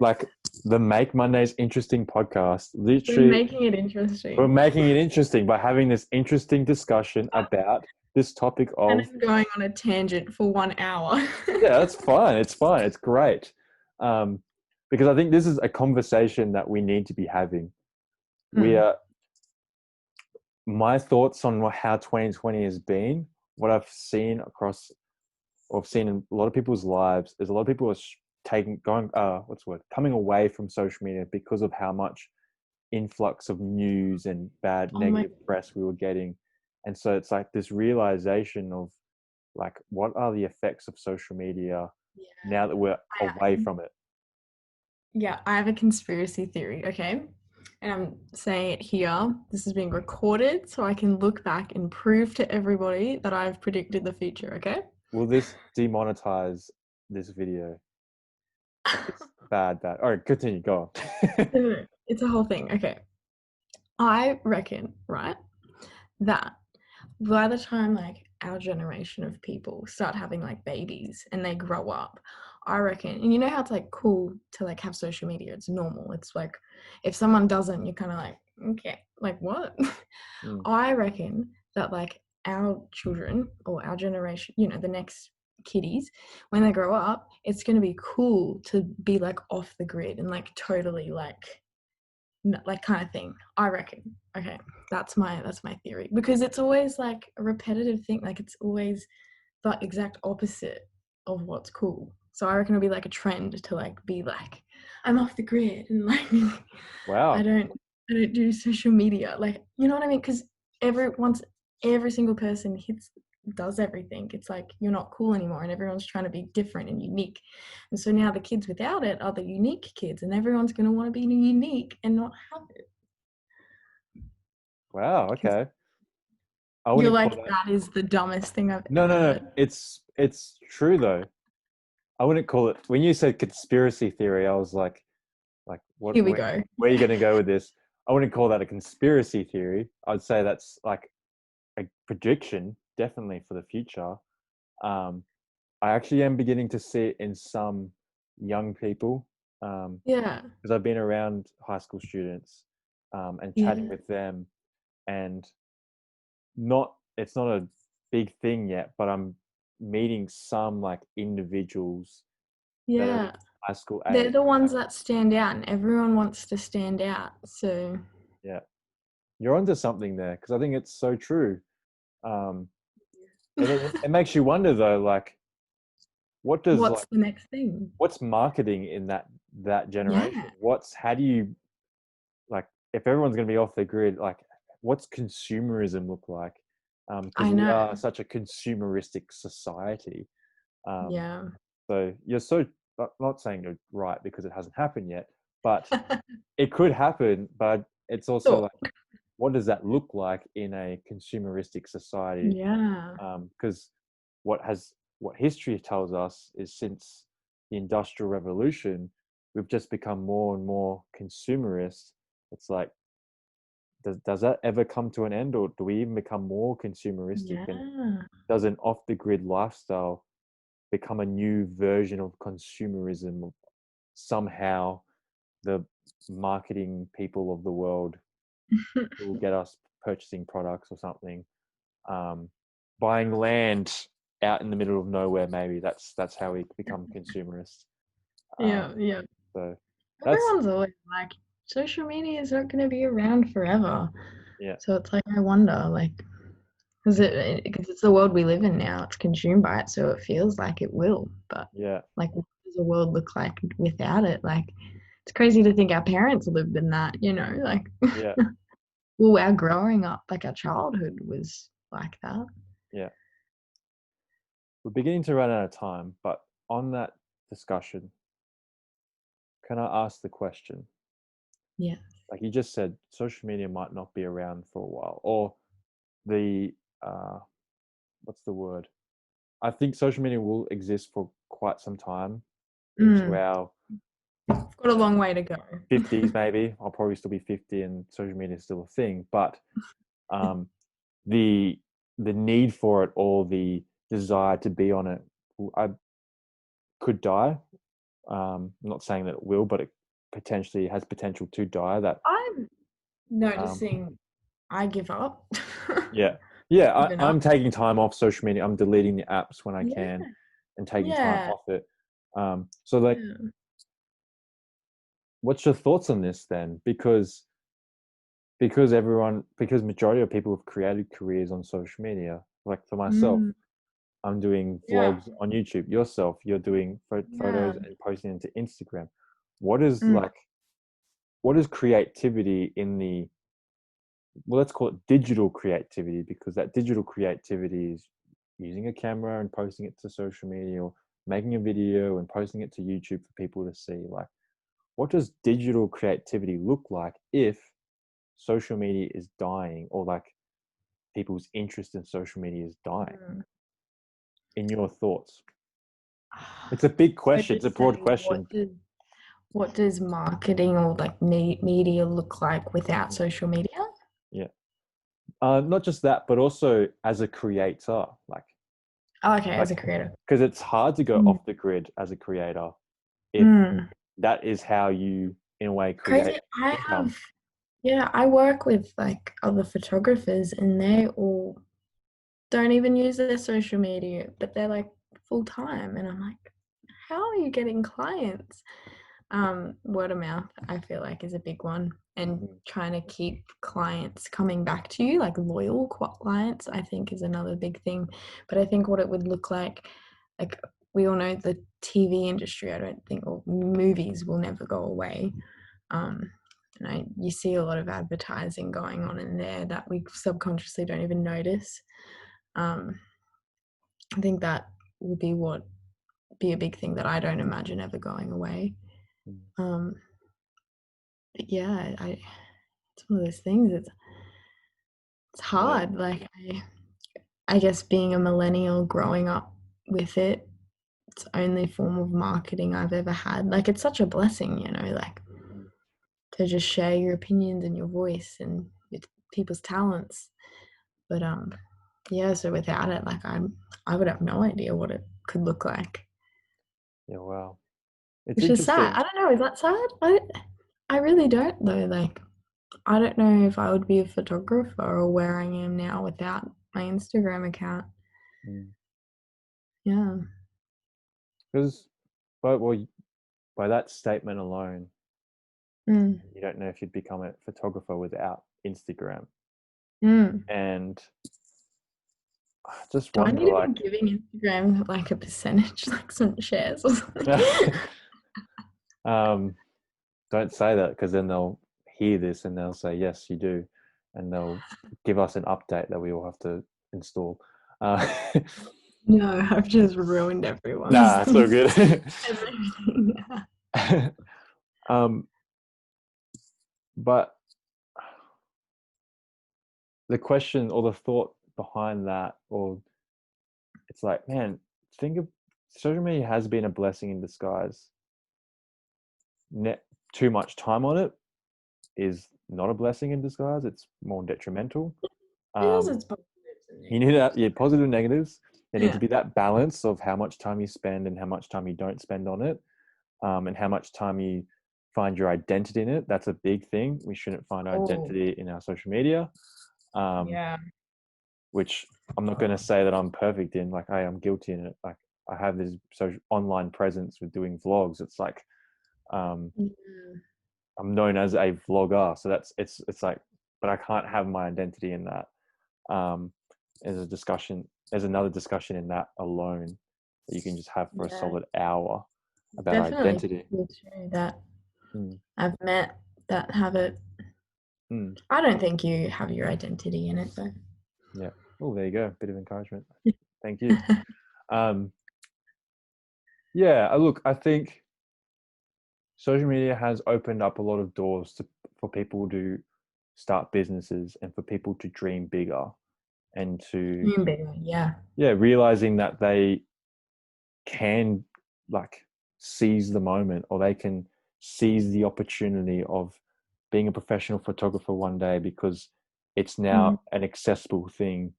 like the Make Mondays Interesting podcast,
We're
literally
making it
we're
interesting.
making it interesting by having this interesting discussion about this topic
And
of,
I'm going on a tangent for 1 hour.
yeah, that's fine. It's fine. It's great. Um, because I think this is a conversation that we need to be having. We
Mm.
are, my thoughts on how 2020 has been, what I've seen across, or I've seen in a lot of people's lives, is a lot of people are coming away from social media because of how much influx of news and bad
Oh my,
negative press we were getting. And so it's like this realization of like, what are the effects of social media
yeah.
now that we're away from it?
Yeah, I have a conspiracy theory, okay? And I'm saying it here. This is being recorded so I can look back and prove to everybody that I've predicted the future, okay?
Will this demonetize this video? Like, it's bad. All right, continue. Go on.
No, no, no. It's a whole thing. Okay. I reckon, right, that by the time like our generation of people start having like babies and they grow up, I reckon, and you know how it's like cool to like have social media, it's normal. It's like if someone doesn't, you're kind of like, okay, like what?
Mm.
I reckon that like our children or our generation, the next kiddies, when they grow up, it's going to be cool to be like off the grid and like totally like kind of thing, I reckon. Okay, that's my theory, because it's always like a repetitive thing, like it's always the exact opposite of what's cool. So I reckon it'll be like a trend to like be like, I'm off the grid and like I
Wow.
don't I don't do social media, like, you know what I mean? Because every single person does everything, it's like you're not cool anymore and everyone's trying to be different and unique. And so now the kids without it are the unique kids, and everyone's going to want to be unique and not have it.
Wow.
'Cause
Okay. I
you're
wouldn't call
like,
that.
that is the dumbest thing I've
No,
ever
no, no.
heard.
It's true though. I wouldn't call it. When you said conspiracy theory, I was like what?
Here we go.
Where are you going to go with this? I wouldn't call that a conspiracy theory. I'd say that's like a prediction, definitely for the future. Um, I actually am beginning to see it in some young people,
Yeah,
because I've been around high school students, and chatting
yeah,
with them, and not it's not a big thing yet, but I'm meeting some like individuals that are
yeah.
high school
They're
age.
the ones that stand out, and everyone wants to stand out. So,
Yeah, you're onto something there because I think it's so true. Um, and it makes you wonder though, like, what does
what's
like
the next thing?
what's marketing in that generation?
Yeah,
What's how do you like if everyone's going to be off the grid? Like, what's consumerism look like? Because
I
we
know.
are such a consumeristic society. Um,
Yeah.
so you're so not saying you're right because it hasn't happened yet, but it could happen. But it's also
So,
like, what does that look like in a consumeristic society?
yeah.
Because what has what history tells us is since the Industrial Revolution, we've just become more and more consumerist. It's like, does that ever come to an end, or do we even become more consumeristic? And
Yeah.
does an off the grid lifestyle become a new version of consumerism? Somehow, the marketing people of the world will get us purchasing products or something, um, buying land out in the middle of nowhere. Maybe that's how we become consumerist.
Yeah,
Um,
yeah.
so that's
Everyone's always like, social media is not going to be around forever.
yeah,
So it's like, I wonder, like, because it's the world we live in now. It's consumed by it, so it feels like it will. But
yeah,
like, what does the world look like without it? Like, it's crazy to think our parents lived in that. Like,
yeah,
well, our growing up, like our childhood was like that.
yeah. We're beginning to run out of time, but on that discussion, can I ask the question?
Yeah.
Like you just said, social media might not be around for a while, or the uh, what's the word? I think social media will exist for quite some time into
Mm.
our
I've got a long way to go.
50s, maybe. I'll probably still be 50 and social media is still a thing. But um, the the need for it or the desire to be on it, I could die. I'm not saying that it will, but it potentially has potential to die. That
I'm
um,
noticing I give up.
yeah, yeah.
Given
I'm
up.
taking time off social media. I'm deleting the apps when I
Yeah.
can and taking time
Yeah.
off it. So like,
Yeah.
what's your thoughts on this then? Because majority of people have created careers on social media. Like for myself,
Mm.
I'm doing
Yeah.
vlogs on YouTube. Yourself, you're doing
Yeah.
photos and posting into Instagram. What is
Mm.
like what is creativity in the well, let's call it digital creativity, because that digital creativity is using a camera and posting it to social media, or making a video and posting it to YouTube for people to see. Like, what does digital creativity look like if social media is dying, or like people's interest in social media is dying?
Mm.
In your thoughts, it's a big
So
question.
you're
It's a broad
saying,
question.
what does marketing or like media look like without
Yeah.
social media?
Yeah. Not just that, but also as a creator,
Oh, okay, as
like
a creator.
because it's hard to go
Mm.
off the grid as a creator if
Mm.
that is how you, in a way,
Crazy.
create income.
Yeah, I work with like other photographers and they all don't even use their social media, but they're like full time. And I'm like, how are you getting clients? Word of mouth, I feel like, is a big one. And trying to keep clients coming back to you, like loyal clients, I think is another big thing. But I think what it would look like we all know the TV industry, I don't think, or movies will never go away. You see a lot of advertising going on in there that we subconsciously don't even notice. I think that will be a big thing that I don't imagine ever going away. But yeah, it's one of those things. It's hard.
Yeah.
Like I guess being a millennial, growing up with it, it's the only form of marketing I've ever had. Like it's such a blessing, like to just share your opinions and your voice and people's talents. But yeah, so without it, like I would have no idea what it could look like.
Yeah, wow. It's
Which is sad.
interesting.
I don't know, is that sad? I really don't though. Like I don't know if I would be a photographer or where I am now without my Instagram account. Yeah.
Because, well, by that statement alone,
Mm.
you don't know if you'd become a photographer without Instagram.
Mm.
And I just
Do I
wonder,
need to
like,
be giving Instagram like a percentage, like some shares or something?
don't say that, because then they'll hear this and they'll say, yes, you do. And they'll give us an update that we all have to install.
No, I've just ruined everyone's
Nah, it's so good.
everything.
um, but the question or the thought behind that, or it's like, man, think of social media has been a blessing in disguise. Too much time on it is not a blessing in disguise. It's more detrimental.
It has
Um,
its positives and
you need that,
negatives.
yeah, positive and negatives. There needs to
Yeah.
be that balance of how much time you spend and how much time you don't spend on it, and how much time you find your identity in it. That's a big thing. We shouldn't find our
Oh,
identity in our social media,
yeah.
which I'm not going to say that I'm perfect in. Like, hey, I'm guilty in it. Like, I have this social online presence with doing vlogs. It's like, um,
Yeah.
I'm known as a vlogger, so it's like, but I can't have my identity in that. There's a discussion. There's another discussion in that alone that you can just have for a
Yeah.
solid hour about
Definitely
identity.
people too that
Mm,
I've met that have it.
mm,
I don't think you have your identity in it though.
yeah. Oh, there you go. Bit of encouragement. Thank you. Um, yeah. Look, I think social media has opened up a lot of doors for people to start businesses and for people to dream bigger and to,
Dream bigger, yeah.
yeah, realizing that they can, like, seize the moment, or they can seize the opportunity of being a professional photographer one day because it's
Mm.
now an accessible thing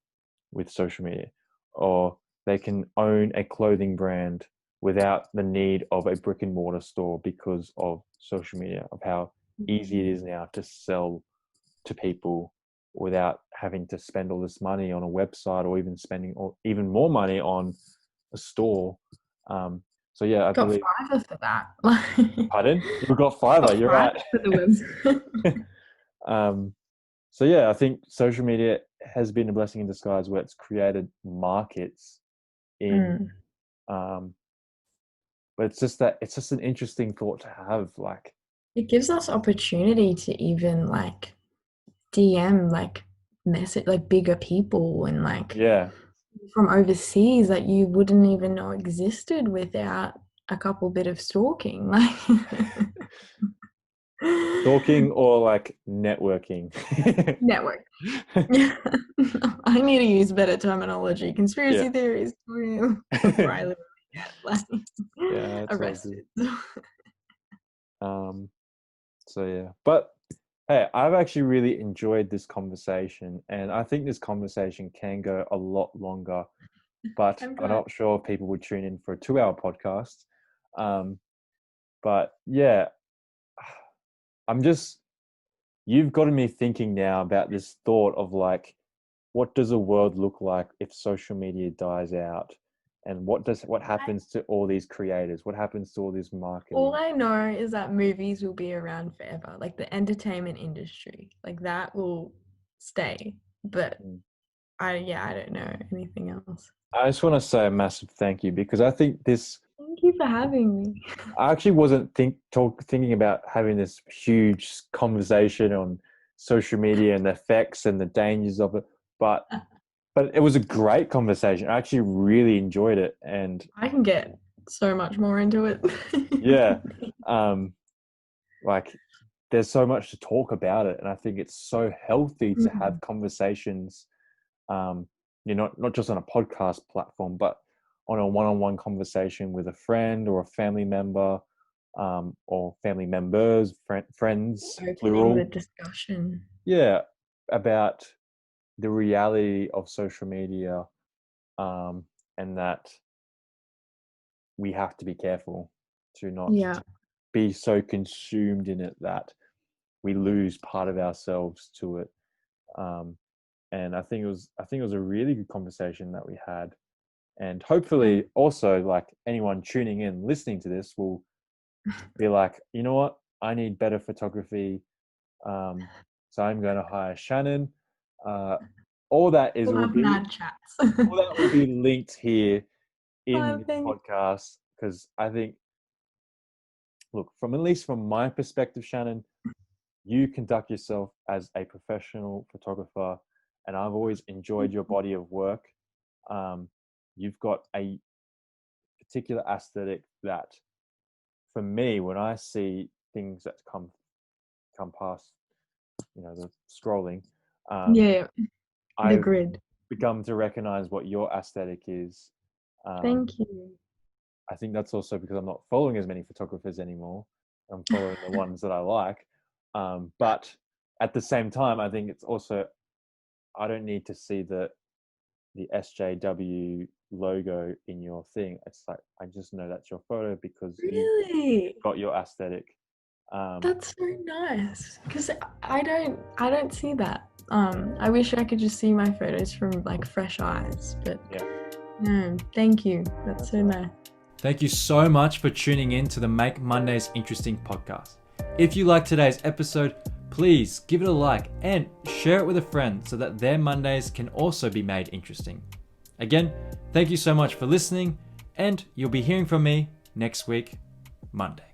with social media, or they can own a clothing brand without the need of a brick and mortar store because of social media, of how easy it is now to sell to people without having to spend all this money on a website, or even spending even more money on a store. So yeah, I
Got
believe.
Fiverr for that.
Pardon? You've got Fiverr.
Got
You're
Fiverr
right.
for the website.
um, so yeah, I think social media has been a blessing in disguise, where it's created markets in.
Mm.
Um, but it's just an interesting thought to have. Like,
It gives us opportunity to even like DM like message like bigger people and like
yeah,
from overseas that you wouldn't even know existed without a couple bit of stalking. Like
stalking or like networking.
network. Yeah. I need to use better terminology.
Yeah.
Conspiracy theories before I literally get like
Yeah, it's all good.
arrested.
Um, so yeah, but hey, I've actually really enjoyed this conversation, and I think this conversation can go a lot longer, but
I'm
I'm
glad.
not sure if people would tune in for a 2 hour podcast. Um, but yeah, I'm just, you've gotten me thinking now about this thought of like, what does a world look like if social media dies out? And what happens to all these creators? What happens to all this
All
marketing?
I know is that movies will be around forever. Like the entertainment industry, like that will stay. But
Mm.
I don't know anything else.
I just want to say a massive thank you because I think
Thank you for having me.
I actually wasn't thinking about having this huge conversation on social media and the effects and the dangers of it, but it was a great conversation. I actually really enjoyed it, and
I can get so much more into it.
yeah, um, like there's so much to talk about it, and I think it's so healthy to have
Mhm.
conversations. Not just on a podcast platform, but on a one-on-one conversation with a friend or a family member, or family members, friends,
Opening the
plural.
discussion.
Yeah, about the reality of social media, and that we have to be careful to not
Yeah.
be so consumed in it that we lose part of ourselves to it. Um, and I think it was a really good conversation that we had. And hopefully, also, like anyone tuning in, listening to this, will be like, you know what, I need better photography. So I'm going to hire Shannon. Uh, all that is
We'll
will
have
be
mad chats.
all that will be linked here in
Oh,
this
thank
podcast, because I think, look, from at least from my perspective, Shannon, you conduct yourself as a professional photographer, and I've always enjoyed your
you.
body of work. Um, you've got a particular aesthetic that, for me, when I see things that come past, the scrolling,
Yeah, the
I've
grid.
become to recognize what your aesthetic is. Um,
Thank you.
I think that's also because I'm not following as many photographers anymore. I'm following the ones that I like. But at the same time, I think it's also, I don't need to see the SJW logo in your thing. It's like, I just know that's your photo because you've
Really?
got your aesthetic.
That's so nice. Because I don't see that. I wish I could just see my photos from like fresh eyes, but
Yeah,
no, thank you. That's
that's
so
right.
nice.
Thank you so much for tuning in to the Make Mondays Interesting podcast. If you like today's episode, please give it a like and share it with a friend so that their Mondays can also be made interesting. Again, thank you so much for listening, and you'll be hearing from me next week, Monday.